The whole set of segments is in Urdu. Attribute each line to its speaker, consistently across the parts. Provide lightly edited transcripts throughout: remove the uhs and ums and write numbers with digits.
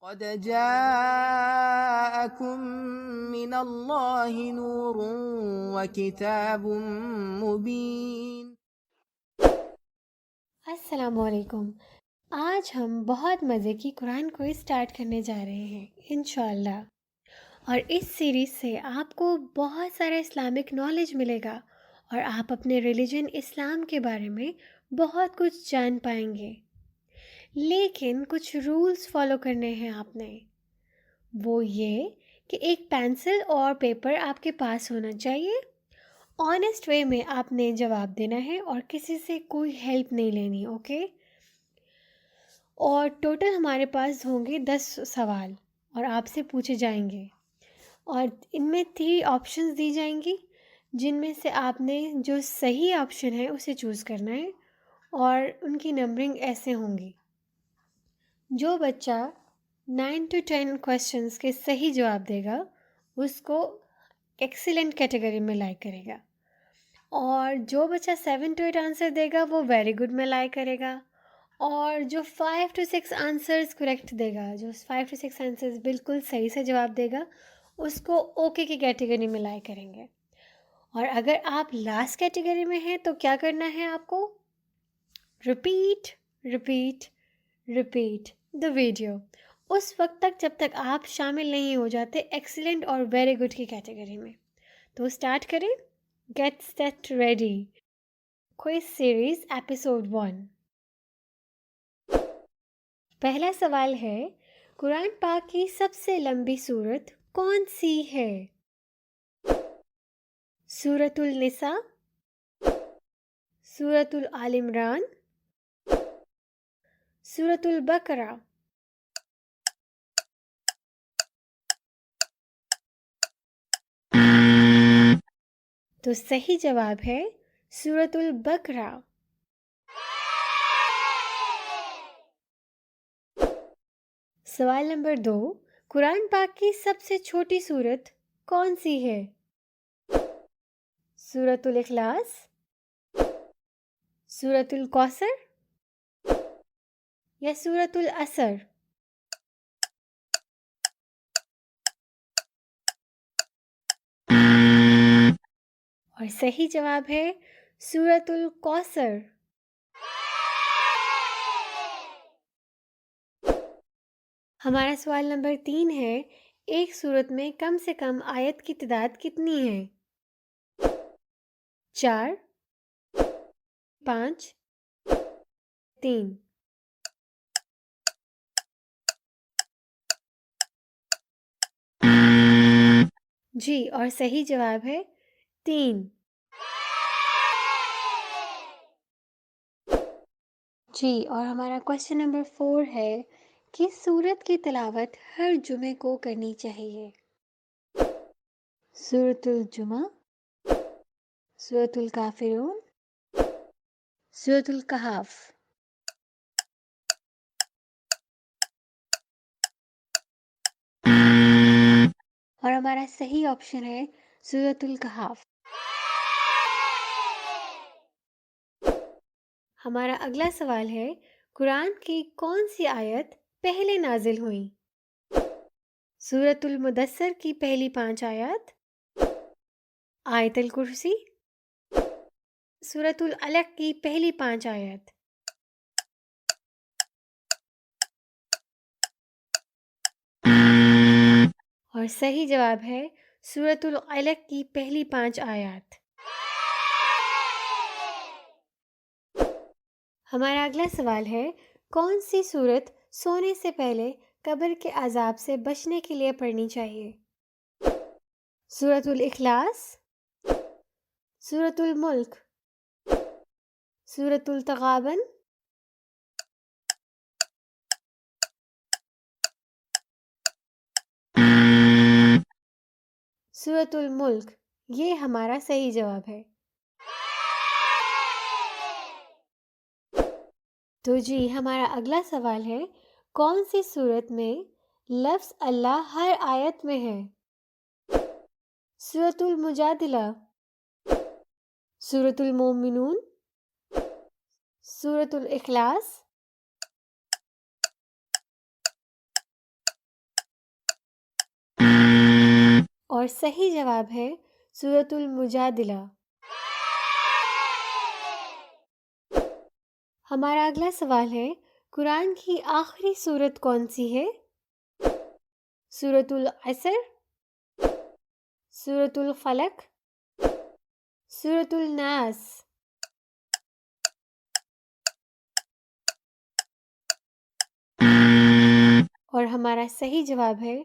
Speaker 1: قد جاءكم من اللہ نور وکتاب مبین۔
Speaker 2: السلام علیکم۔ آج ہم بہت مزے کی قرآن کو اسٹارٹ کرنے جا رہے ہیں انشاءاللہ، اور اس سیریز سے آپ کو بہت سارا اسلامک نالج ملے گا اور آپ اپنے ریلیجن اسلام کے بارے میں بہت کچھ جان پائیں گے۔ لیکن کچھ رولز فالو کرنے ہیں آپ نے، وہ یہ کہ ایک پینسل اور پیپر آپ کے پاس ہونا چاہیے۔ آنیسٹ وے میں آپ نے جواب دینا ہے اور کسی سے کوئی ہیلپ نہیں لینی، اوکے؟ اور ٹوٹل ہمارے پاس ہوں گے 10 سوال اور آپ سے پوچھے جائیں گے، اور ان میں 3 آپشنز دی جائیں گی، جن میں سے آپ نے جو صحیح آپشن ہے اسے چوز کرنا ہے، اور ان کی نمبرنگ ایسے ہوں گی۔ جو بچہ 9 to 10 کویسچنز کے صحیح جواب دے گا اس کو ایکسیلنٹ کیٹیگری میں لائک کرے گا، اور جو بچہ 7 to 8 آنسر دے گا وہ ویری گڈ میں لائک کرے گا، اور جو 5 to 6 آنسرز کریکٹ دے گا، جو 5 to 6 آنسرز بالکل صحیح سے جواب دے گا اس کو اوکے کی کیٹیگری میں لائک کریں گے۔ اور اگر آپ لاسٹ کیٹیگری میں ہیں تو کیا کرنا ہے آپ کو؟ ریپیٹ دا ویڈیو اس وقت تک جب تک آپ شامل نہیں ہو جاتے ایکسیلنٹ اور ویری گڈ کی کیٹیگری میں۔ تو اسٹارٹ کریں۔ Get set ready. Quiz series episode 1۔ پہلا سوال ہے، قرآن پاک کی سب سے لمبی سورت کون سی ہے؟ سورۃ النساء، سورۃ آل عمران، سورۃ البقرہ۔ تو صحیح جواب ہے سورۃ البقرہ۔ سوال نمبر 2، قرآن پاک کی سب سے چھوٹی سورت کون سی ہے؟ سورۃ الاخلاص، سورۃ الکوثر یا سورۃ العصر؟ اور صحیح جواب ہے سورۃ الکوثر۔ ہمارا سوال نمبر 3 ہے، ایک سورت میں کم سے کم آیت کی تعداد کتنی ہے؟ 4، 5، 3۔ جی، اور صحیح جواب ہے 3۔ جی، اور ہمارا کوشچن نمبر 4 ہے، کس سورت کی تلاوت ہر جمعے کو کرنی چاہیے؟ سورۃ الجمعہ، سورۃ الکافرون، سورۃ الکہف۔ اور ہمارا صحیح آپشن ہے سورۃ الکہف۔ ہمارا اگلا سوال ہے، قرآن کی کون سی آیت پہلے نازل ہوئی؟ سورۃ المدثر کی پہلی 5 آیات، آیت الکرسی، سورۃ العلق کی پہلی 5 آیات۔ اور صحیح جواب ہے سورۃ العلق کی پہلی 5 آیات۔ ہمارا اگلا سوال ہے، کون سی سورت سونے سے پہلے قبر کے عذاب سے بچنے کے لیے پڑھنی چاہیے؟ سورۃ الاخلاص، سورۃ الملک، سورۃ التغابن، سورۃ الملک۔ یہ ہمارا صحیح جواب ہے۔ تو جی، ہمارا اگلا سوال ہے، کون سی سورت میں لفظ اللہ ہر آیت میں ہے؟ سورۃ المجادلہ، سورۃ المومنون، سورۃ الاخلاص، اور صحیح جواب ہے سورۃ المجادلہ۔ ہمارا اگلا سوال ہے، قرآن کی آخری سورت کون سی ہے؟ سورۃ العصر، سورۃ الفلق، سورۃ الناس۔ اور ہمارا صحیح جواب ہے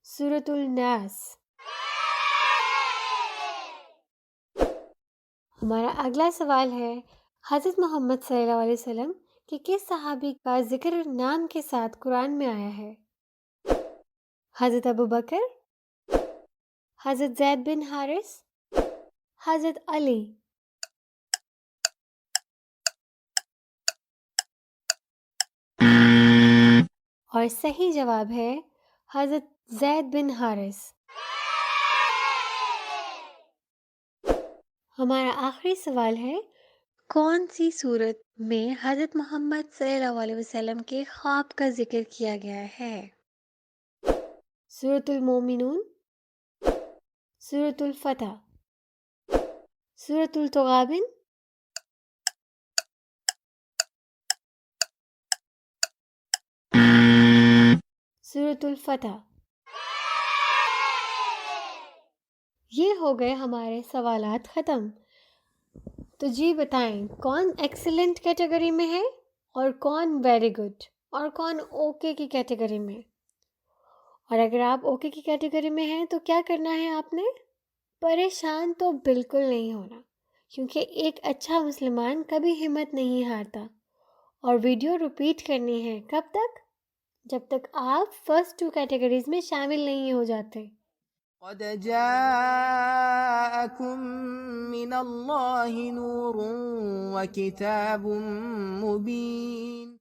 Speaker 2: سورۃ الناس۔ ہمارا اگلا سوال ہے، حضرت محمد صلی اللہ علیہ وسلم کے کس صحابی کا ذکر نام کے ساتھ قرآن میں آیا ہے؟ حضرت ابوبکر، حضرت زید بن حارث، حضرت علی۔ اور صحیح جواب ہے حضرت زید بن حارث۔ ہمارا آخری سوال ہے، کون سی صورت میں حضرت محمد صلی اللہ علیہ وسلم کے خواب کا ذکر کیا گیا ہے؟ سورۃ المومنون، سورۃ الفتح، سورۃ التغابن، سورۃ الفتح۔ یہ ہو گئے ہمارے سوالات ختم۔ تو جی بتائیں، کون ایکسیلنٹ کیٹیگری میں ہے اور کون ویری گڈ اور کون اوکے کی کیٹیگری میں؟ اور اگر آپ اوکے کی کیٹیگری میں ہیں تو کیا کرنا ہے آپ نے؟ پریشان تو بالکل نہیں ہونا، کیونکہ ایک اچھا مسلمان کبھی ہمت نہیں ہارتا، اور ویڈیو ریپیٹ کرنی ہے کب تک؟ جب تک آپ فرسٹ 2 کیٹیگریز میں شامل نہیں ہو جاتے۔
Speaker 1: قد جاءكم من الله نور وكتاب مبين